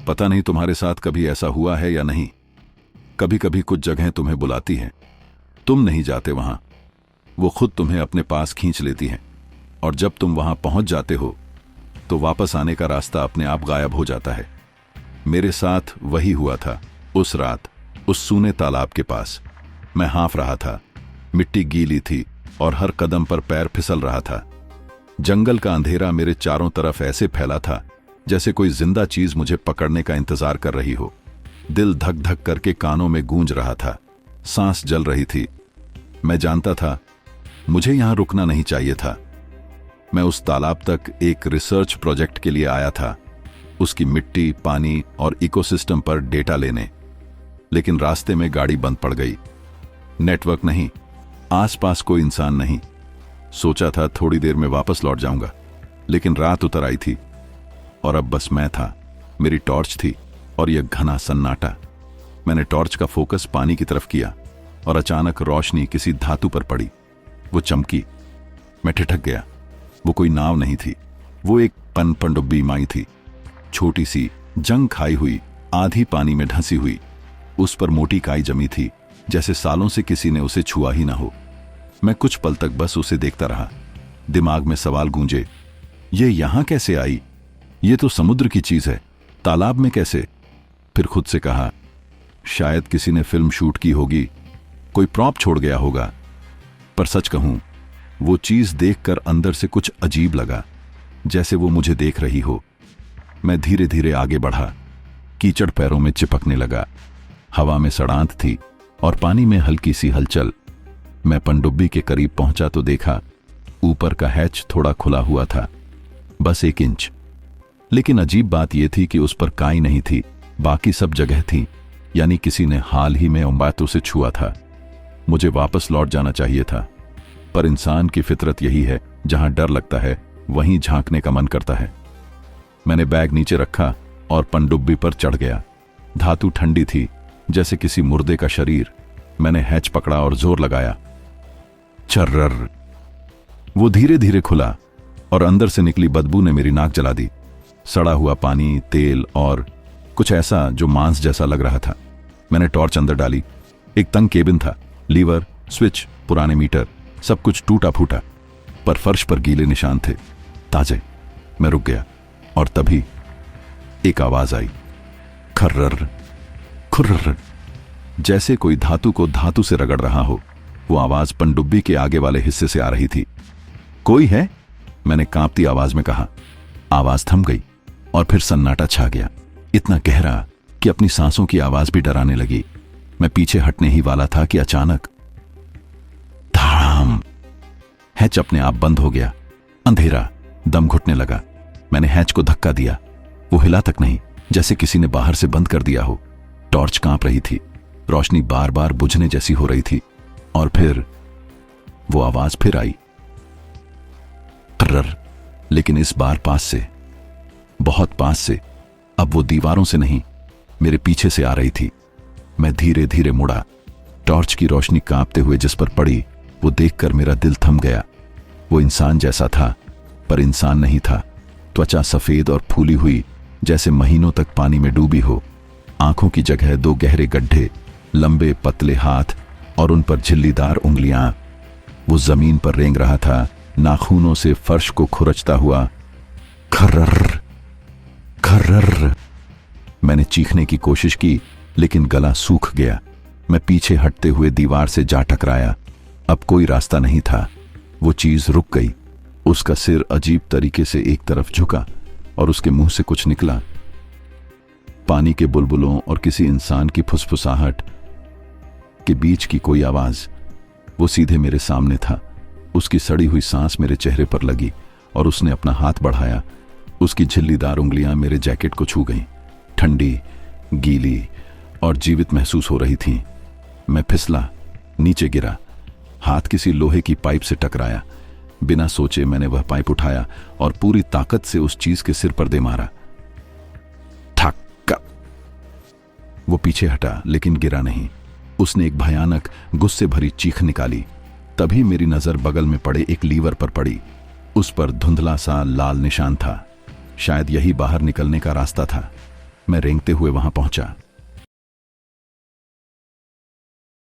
पता नहीं तुम्हारे साथ कभी ऐसा हुआ है या नहीं। कभी कभी कुछ जगहें तुम्हें बुलाती हैं, तुम नहीं जाते वहां, वो खुद तुम्हें अपने पास खींच लेती हैं, और जब तुम वहां पहुंच जाते हो तो वापस आने का रास्ता अपने आप गायब हो जाता है। मेरे साथ वही हुआ था उस रात, उस सूने तालाब के पास। मैं हाँफ रहा था, मिट्टी गीली थी और हर कदम पर पैर फिसल रहा था। जंगल का अंधेरा मेरे चारों तरफ ऐसे फैला था जैसे कोई जिंदा चीज मुझे पकड़ने का इंतजार कर रही हो। दिल धक धक करके कानों में गूंज रहा था, सांस जल रही थी। मैं जानता था मुझे यहां रुकना नहीं चाहिए था। मैं उस तालाब तक एक रिसर्च प्रोजेक्ट के लिए आया था, उसकी मिट्टी, पानी और इकोसिस्टम पर डेटा लेने। लेकिन रास्ते में गाड़ी बंद पड़ गई। नेटवर्क नहीं, आसपास कोई इंसान नहीं। सोचा था थोड़ी देर में वापस लौट जाऊंगा, लेकिन रात उतर आई थी और अब बस मैं था, मेरी टॉर्च थी और यह घना सन्नाटा। मैंने टॉर्च का फोकस पानी की तरफ किया और अचानक रोशनी किसी धातु पर पड़ी। वो चमकी। मैं ठिठक गया। वो कोई नाव नहीं थी, वो एक पनडुब्बी माई थी, छोटी सी, जंग खाई हुई, आधी पानी में ढंसी हुई। उस पर मोटी काई जमी थी, जैसे सालों से किसी ने उसे छुआ ही ना हो। मैं कुछ पल तक बस उसे देखता रहा। दिमाग में सवाल गूंजे, ये यहां कैसे आई? ये तो समुद्र की चीज है, तालाब में कैसे? फिर खुद से कहा, शायद किसी ने फिल्म शूट की होगी, कोई प्रॉप छोड़ गया होगा। पर सच कहूं, वो चीज देखकर अंदर से कुछ अजीब लगा, जैसे वो मुझे देख रही हो। मैं धीरे धीरे आगे बढ़ा। कीचड़ पैरों में चिपकने लगा, हवा में सड़ांत थी और पानी में हल्की सी हलचल। मैं पनडुब्बी के करीब पहुंचा तो देखा ऊपर का हैच थोड़ा खुला हुआ था, बस 1 इंच। लेकिन अजीब बात यह थी कि उस पर काई नहीं थी, बाकी सब जगह थी, यानी किसी ने हाल ही में उम्बातों से छुआ था। मुझे वापस लौट जाना चाहिए था, पर इंसान की फितरत यही है, जहां डर लगता है वहीं झांकने का मन करता है। मैंने बैग नीचे रखा और पनडुब्बी पर चढ़ गया। धातु ठंडी थी, जैसे किसी मुर्दे का शरीर। मैंने हैच पकड़ा और जोर लगाया। चर्रर। वो धीरे धीरे खुला और अंदर से निकली बदबू ने मेरी नाक जला दी। सड़ा हुआ पानी, तेल और कुछ ऐसा जो मांस जैसा लग रहा था। मैंने टॉर्च अंदर डाली। एक तंग केबिन था, लीवर, स्विच, पुराने मीटर, सब कुछ टूटा फूटा, पर फर्श पर गीले निशान थे, ताजे। मैं रुक गया और तभी एक आवाज आई, खर्रर खुर्रर, जैसे कोई धातु को धातु से रगड़ रहा हो। वो आवाज पनडुब्बी के आगे वाले हिस्से से आ रही थी। कोई है? मैंने कांपती आवाज में कहा। आवाज थम गई और फिर सन्नाटा छा गया, इतना गहरा कि अपनी सांसों की आवाज भी डराने लगी। मैं पीछे हटने ही वाला था कि अचानक धाम, हैच अपने आप बंद हो गया। अंधेरा, दम घुटने लगा। मैंने हैच को धक्का दिया, वो हिला तक नहीं, जैसे किसी ने बाहर से बंद कर दिया हो। टॉर्च कांप रही थी, रोशनी बार बार बुझने जैसी हो रही थी। और फिर वो आवाज फिर आई, कर्रर, लेकिन इस बार पास से, बहुत पास से। अब वो दीवारों से नहीं, मेरे पीछे से आ रही थी। मैं धीरे धीरे मुड़ा। टॉर्च की रोशनी कांपते हुए जिस पर पड़ी, वो देखकर मेरा दिल थम गया। वो इंसान जैसा था, पर इंसान नहीं था। त्वचा सफेद और फूली हुई, जैसे महीनों तक पानी में डूबी हो। आंखों की जगह 2 गहरे गड्ढे, लंबे पतले हाथ और उन पर झिल्लीदार उंगलियां। वो जमीन पर रेंग रहा था, नाखूनों से फर्श को खुरचता हुआ। खर्रर खर्रर। मैंने चीखने की कोशिश की, लेकिन गला सूख गया। मैं पीछे हटते हुए दीवार से जा टकराया। अब कोई रास्ता नहीं था। वो चीज रुक गई। उसका सिर अजीब तरीके से एक तरफ झुका और उसके मुंह से कुछ निकला। पानी के बुलबुलों और किसी इंसान की फुसफुसाहट के बीच की कोई आवाज। वो सीधे मेरे सामने था। उसकी सड़ी हुई सांस मेरे चेहरे पर लगी और उसने अपना हाथ बढ़ाया। उसकी झिल्लीदार उंगलियां मेरे जैकेट को छू गईं, ठंडी, गीली और जीवित महसूस हो रही थीं। मैं फिसला, नीचे गिरा। हाथ किसी लोहे की पाइप से टकराया। बिना सोचे मैंने वह पाइप उठाया और पूरी ताकत से उस चीज के सिर पर दे मारा। ठक्का। वो पीछे हटा, लेकिन गिरा नहीं। उसने एक भयानक, गुस्से भरी चीख निकाली। तभी मेरी नजर बगल में पड़े एक लीवर पर पड़ी। उस पर धुंधला सा लाल निशान था। शायद यही बाहर निकलने का रास्ता था। मैं रेंगते हुए वहां पहुंचा।